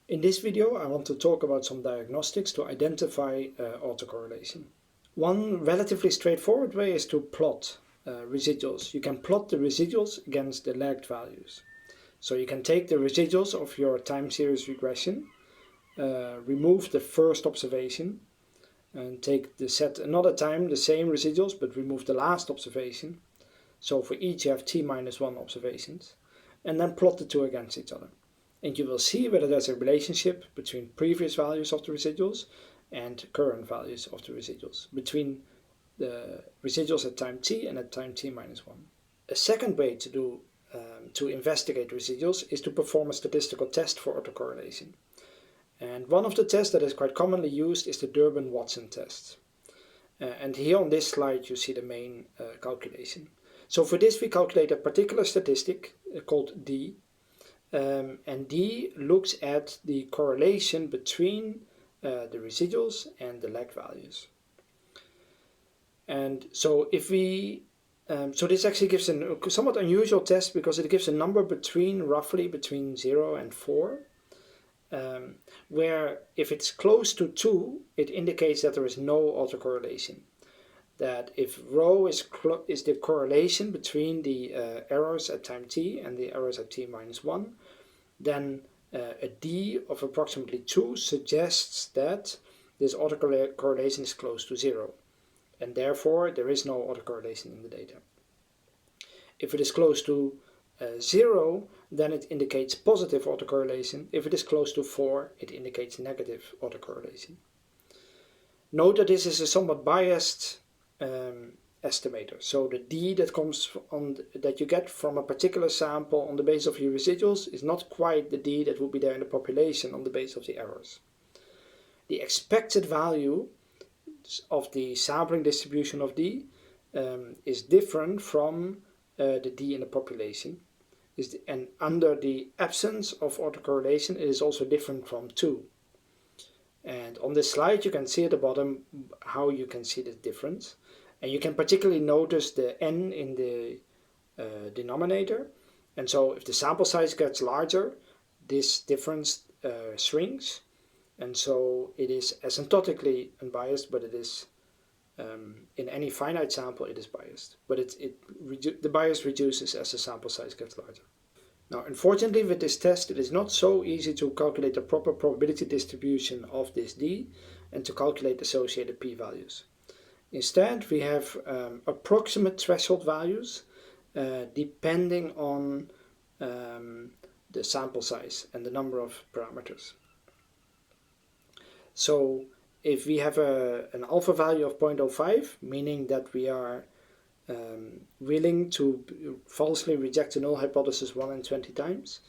In this video I want to talk about some diagnostics to identify autocorrelation. One relatively straightforward way is to plot residuals. You can plot the residuals against the lagged values. So you can take the residuals of your time series regression, remove the first observation, and take the set another time the same residuals but remove the last observation. So for each you have t-1 observations, and then plot the two against each other. And you will see whether there's a relationship between previous values of the residuals and current values of the residuals, between the residuals at time t and at time t-1. A second way to investigate residuals is to perform a statistical test for autocorrelation. And one of the tests that is quite commonly used is the Durbin Watson test. And here on this slide you see the main calculation. So for this we calculate a particular statistic called D. And D looks at the correlation between the residuals and the lag values. And so if we, so this actually gives a somewhat unusual test because it gives a number roughly between 0 and 4, where if it's close to 2, it indicates that there is no autocorrelation. That if rho is the correlation between the errors at time t and the errors at t-1, then a d of approximately 2 suggests that this autocorrelation is close to 0, and therefore there is no autocorrelation in the data. If it is close to 0, then it indicates positive autocorrelation. If it is close to 4, it indicates negative autocorrelation. Note that this is a somewhat biased estimator. So the D that comes that you get from a particular sample on the basis of your residuals is not quite the D that would be there in the population on the basis of the errors. The expected value of the sampling distribution of D is different from the D in the population. And under the absence of autocorrelation, it is also different from 2. And on this slide you can see at the bottom how you can see the difference. And you can particularly notice the n in the denominator. And so if the sample size gets larger, this difference shrinks. And so it is asymptotically unbiased, but it is in any finite sample it is biased. But the bias reduces as the sample size gets larger. Now, unfortunately, with this test, it is not so easy to calculate the proper probability distribution of this D and to calculate associated p-values. Instead, we have approximate threshold values depending on the sample size and the number of parameters. So if we have an alpha value of 0.05, meaning that we are willing to falsely reject the null hypothesis 1 in 20 times,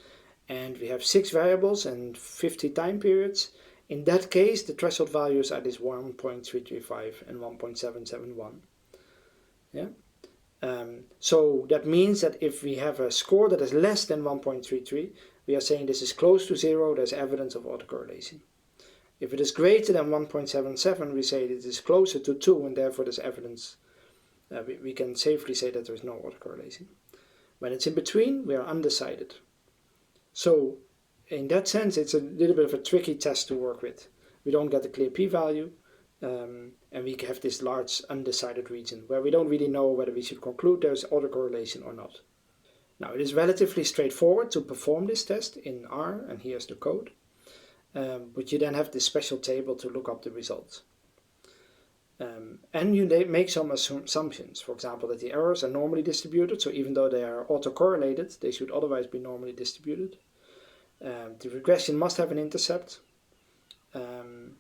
and we have 6 variables and 50 time periods, in that case the threshold values are this 1.335 and 1.771. Yeah? So that means that if we have a score that is less than 1.33, we are saying this is close to 0, there's evidence of autocorrelation. If it is greater than 1.77, we say it is closer to 2, and therefore there's evidence. We can safely say that there is no autocorrelation. When it's in between, we are undecided. So in that sense, it's a little bit of a tricky test to work with. We don't get a clear p-value, and we have this large undecided region where we don't really know whether we should conclude there's autocorrelation or not. Now, it is relatively straightforward to perform this test in R, and here's the code. But you then have this special table to look up the results. And you make some assumptions, for example, that the errors are normally distributed, so even though they are autocorrelated, they should otherwise be normally distributed. The regression must have an intercept, and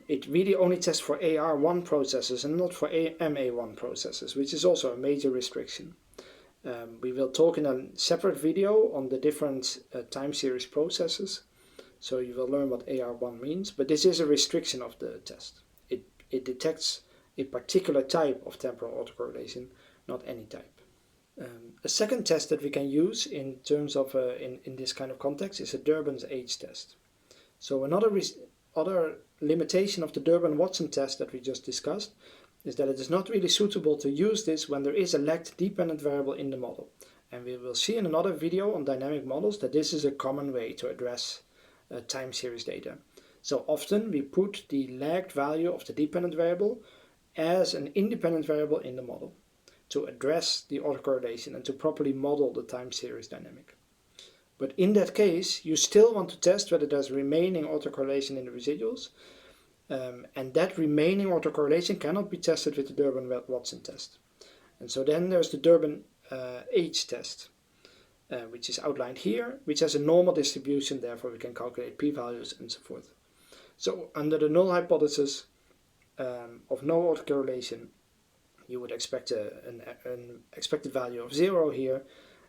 it really only tests for AR1 processes and not for MA1 processes, which is also a major restriction. We will talk in a separate video on the different time series processes, so you will learn what AR1 means, but this is a restriction of the test. It detects a particular type of temporal autocorrelation, not any type. A second test that we can use in terms of in this kind of context is a Durbin's age test. So another limitation of the Durbin Watson test that we just discussed is that it is not really suitable to use this when there is a lagged dependent variable in the model. And we will see in another video on dynamic models that this is a common way to address time series data. So often we put the lagged value of the dependent variable as an independent variable in the model to address the autocorrelation and to properly model the time series dynamic. But in that case, you still want to test whether there's remaining autocorrelation in the residuals, and that remaining autocorrelation cannot be tested with the Durbin Watson test. And so then there's the Durbin H test, which is outlined here, which has a normal distribution, therefore we can calculate p-values and so forth. So under the null hypothesis of no autocorrelation, you would expect an expected value of 0 here,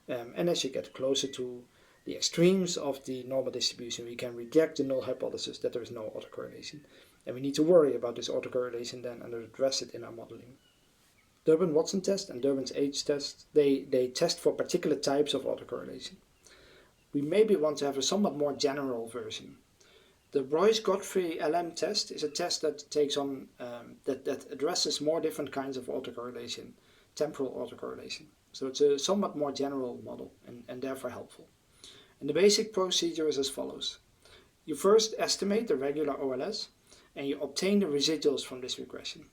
and as you get closer to the extremes of the normal distribution, we can reject the null hypothesis that there is no autocorrelation. And we need to worry about this autocorrelation then and address it in our modeling. Durbin Watson test and Durbin's H test, they test for particular types of autocorrelation. We maybe want to have a somewhat more general version. The Royce Godfrey LM test is a test that takes on that addresses more different kinds of autocorrelation, temporal autocorrelation. So it's a somewhat more general model and therefore helpful. And the basic procedure is as follows. You first estimate the regular OLS and you obtain the residuals from this regression.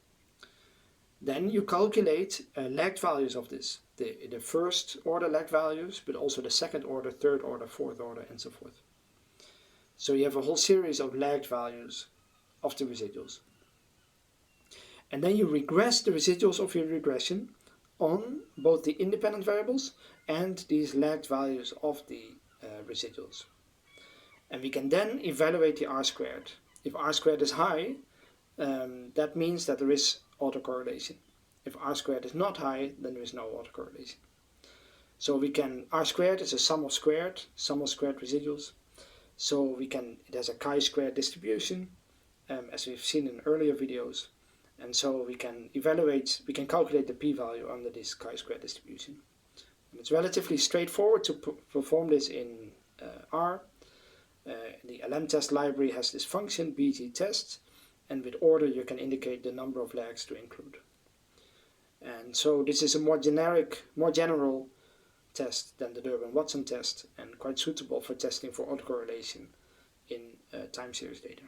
Then you calculate lagged values of this, the first order lagged values, but also the second order, third order, fourth order, and so forth. So you have a whole series of lagged values of the residuals. And then you regress the residuals of your regression on both the independent variables and these lagged values of the residuals. And we can then evaluate the R-squared. If R-squared is high, that means that there is autocorrelation. If R-squared is not high, then there is no autocorrelation. So we can, R-squared is a sum of squared residuals. So it has a chi-squared distribution, as we've seen in earlier videos. And so we can calculate the p-value under this chi-squared distribution. And it's relatively straightforward to perform this in R. The LM test library has this function, bgtest, and with order you can indicate the number of lags to include. And so this is a more general test than the Durbin Watson test, and quite suitable for testing for autocorrelation in time series data.